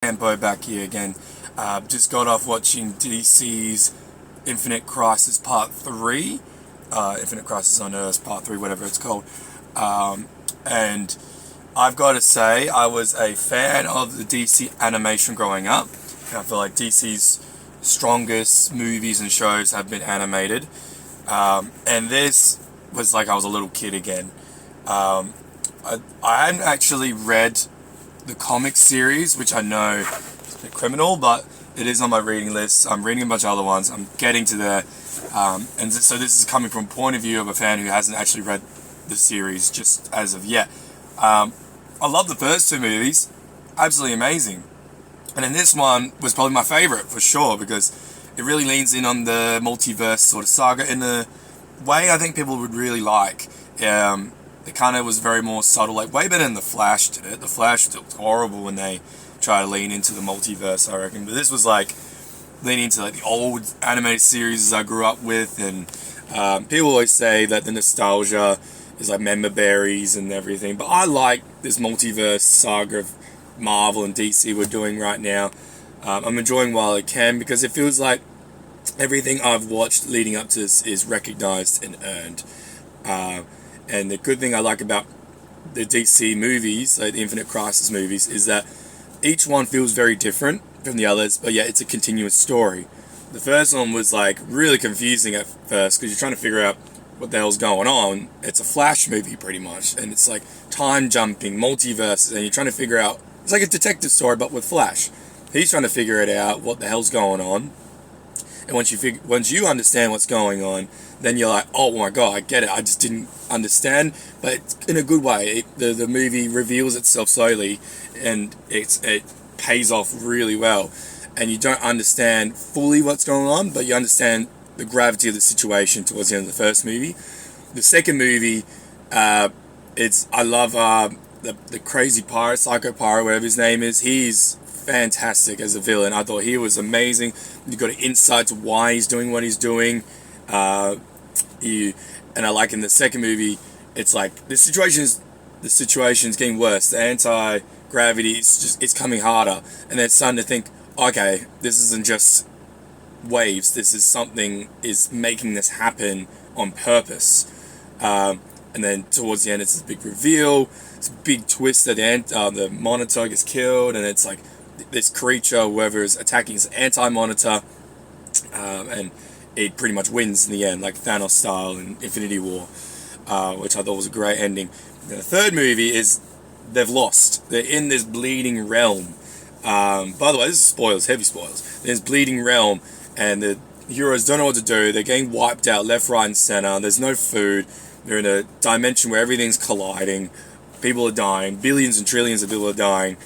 Campo back here again. Just got off watching DC's Infinite Crisis Part 3. Infinite Crisis on Earth Part 3, whatever it's called. And I've got to say, I was a fan of the DC animation growing up. I feel like DC's strongest movies and shows have been animated. And this was like I was a little kid again. I hadn't actually read the comic series, which I know is a bit criminal, but it is on my reading list. I'm reading a bunch of other ones. I'm getting to there. And so this is coming from a point of view of a fan who hasn't actually read the series just as of yet. I love the first two movies. Absolutely amazing. And then this one was probably my favorite for sure, because it really leans in on the multiverse sort of saga in a way I think people would really like. It kind of was very more subtle, like way better than The Flash did it. The Flash looked horrible when they try to lean into the multiverse, I reckon. But this was like leaning into like the old animated series I grew up with, and people always say that the nostalgia is like member berries and everything. But I like this multiverse saga of Marvel and DC we're doing right now. I'm enjoying while I can, because it feels like everything I've watched leading up to this is recognized and earned. And the good thing I like about the DC movies, like the Infinite Crisis movies, is that each one feels very different from the others, but yet it's a continuous story. The first one was like really confusing at first, because you're trying to figure out what the hell's going on. It's a Flash movie pretty much, and it's like time jumping, multiverses, and you're trying to figure out, it's like a detective story but with Flash. He's trying to figure it out, what the hell's going on. And once you understand what's going on, then you're like, oh my god, I get it. I just didn't understand, but it's in a good way. The movie reveals itself slowly, and it pays off really well. And you don't understand fully what's going on, but you understand the gravity of the situation towards the end of the first movie. The second movie, I love the crazy pirate, Psycho Pirate, whatever his name is. He's fantastic as a villain. I thought he was amazing. You got an insight to why he's doing what he's doing. And I like in the second movie, it's like the situation's getting worse. The anti-gravity, it's coming harder, and they're starting to think, okay, this isn't just waves. This is something is making this happen on purpose. And then towards the end, it's a big reveal. It's a big twist at the end. The Monitor gets killed, and it's like this creature, whoever is attacking, is anti-Monitor, and it pretty much wins in the end, like Thanos style in Infinity War, which I thought was a great ending. And the third movie is they've lost. They're in this bleeding realm. By the way, this is spoilers, heavy spoilers. There's bleeding realm, and the heroes don't know what to do. They're getting wiped out left, right, and center. There's no food. They're in a dimension where everything's colliding. People are dying. Billions and trillions of people are dying,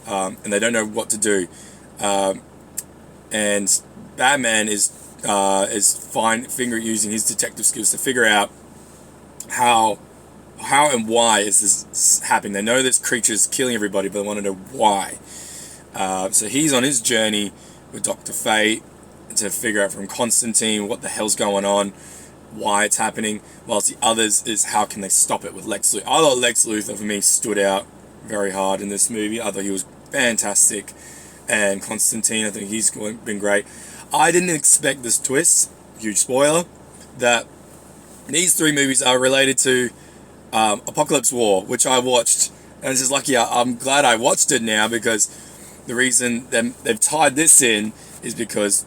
and they don't know what to do. And Batman is using his detective skills to figure out how and why is this happening. They know this creature is killing everybody, but they want to know why. So he's on his journey with Dr. Fate to figure out from Constantine what the hell's going on, why it's happening, whilst the others is how can they stop it with Lex Luthor. I thought Lex Luthor for me stood out very hard in this movie. I thought he was fantastic, and Constantine, I think he's been great. I didn't expect this twist, huge spoiler, that these three movies are related to Apocalypse War, which I watched, and it's just lucky. I'm glad I watched it now, because the reason they've tied this in is because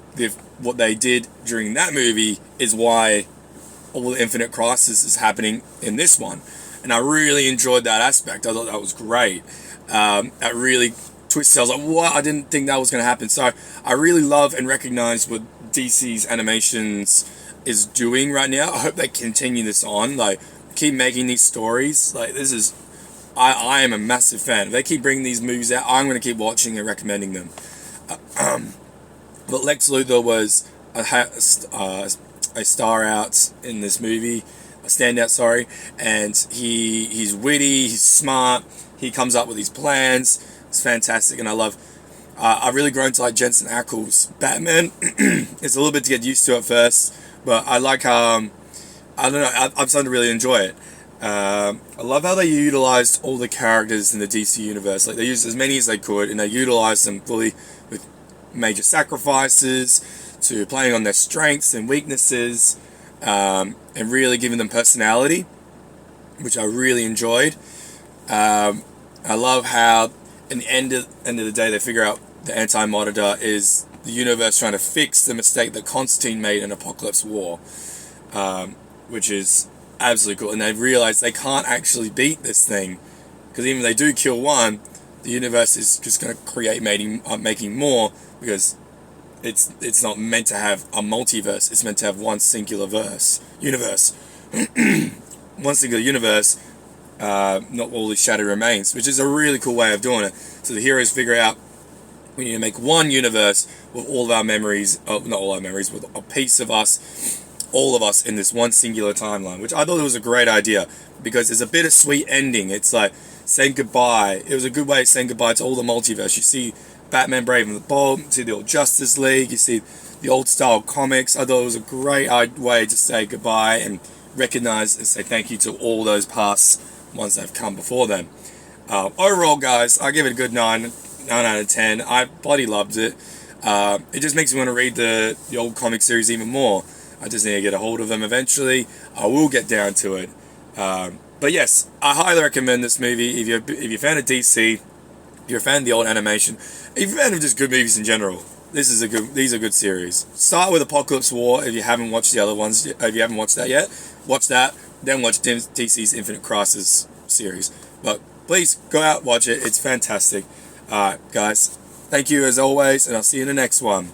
what they did during that movie is why all the Infinite Crisis is happening in this one. And I really enjoyed that aspect. I thought that was great. That really twisted. I was like, what? I didn't think that was going to happen. So I really love and recognize what DC's animations is doing right now. I hope they continue this on. Like, keep making these stories. Like, this is... I am a massive fan. If they keep bringing these movies out, I'm going to keep watching and recommending them. But Lex Luthor was a star out in this movie, a standout, sorry, and he's witty, he's smart, he comes up with these plans. It's fantastic, and I've really grown to like Jensen Ackles' Batman. It's a little bit to get used to at first, but I like I don't know, I'm starting to really enjoy it. I love how they utilized all the characters in the DC universe. Like, they used as many as they could, and they utilized them fully with major sacrifices to playing on their strengths and weaknesses, and really giving them personality, which I really enjoyed. I love how, in the end of the day, they figure out the Anti-Monitor is the universe trying to fix the mistake that Constantine made in Apocalypse War, which is absolutely cool. And they realize they can't actually beat this thing, because even if they do kill one, the universe is just going to create making more, because it's not meant to have a multiverse. It's meant to have one singular universe, one singular universe. Not all the shadow remains, which is a really cool way of doing it. So the heroes figure out we need to make one universe with all of our memories, not all our memories, with a piece of us, all of us in this one singular timeline, which I thought was a great idea, because it's a bittersweet ending. It's like saying goodbye. It was a good way of saying goodbye to all the multiverse. You see Batman Brave and the Bold, you see the old Justice League, you see the old style comics. I thought it was a great way to say goodbye and recognize and say thank you to all those past ones that have come before them. Overall, guys, I give it a good 9 out of 10. I bloody loved it. It just makes me want to read the old comic series even more. I just need to get a hold of them eventually. I will get down to it. But yes, I highly recommend this movie. If you're a fan of DC, if you're a fan of the old animation, if you're a fan of just good movies in general, these are good series. Start with Apocalypse War if you haven't watched the other ones. If you haven't watched that yet, watch that. Then watch DC's Infinite Crisis series. But please go out, watch it. It's fantastic. Alright, guys. Thank you as always, and I'll see you in the next one.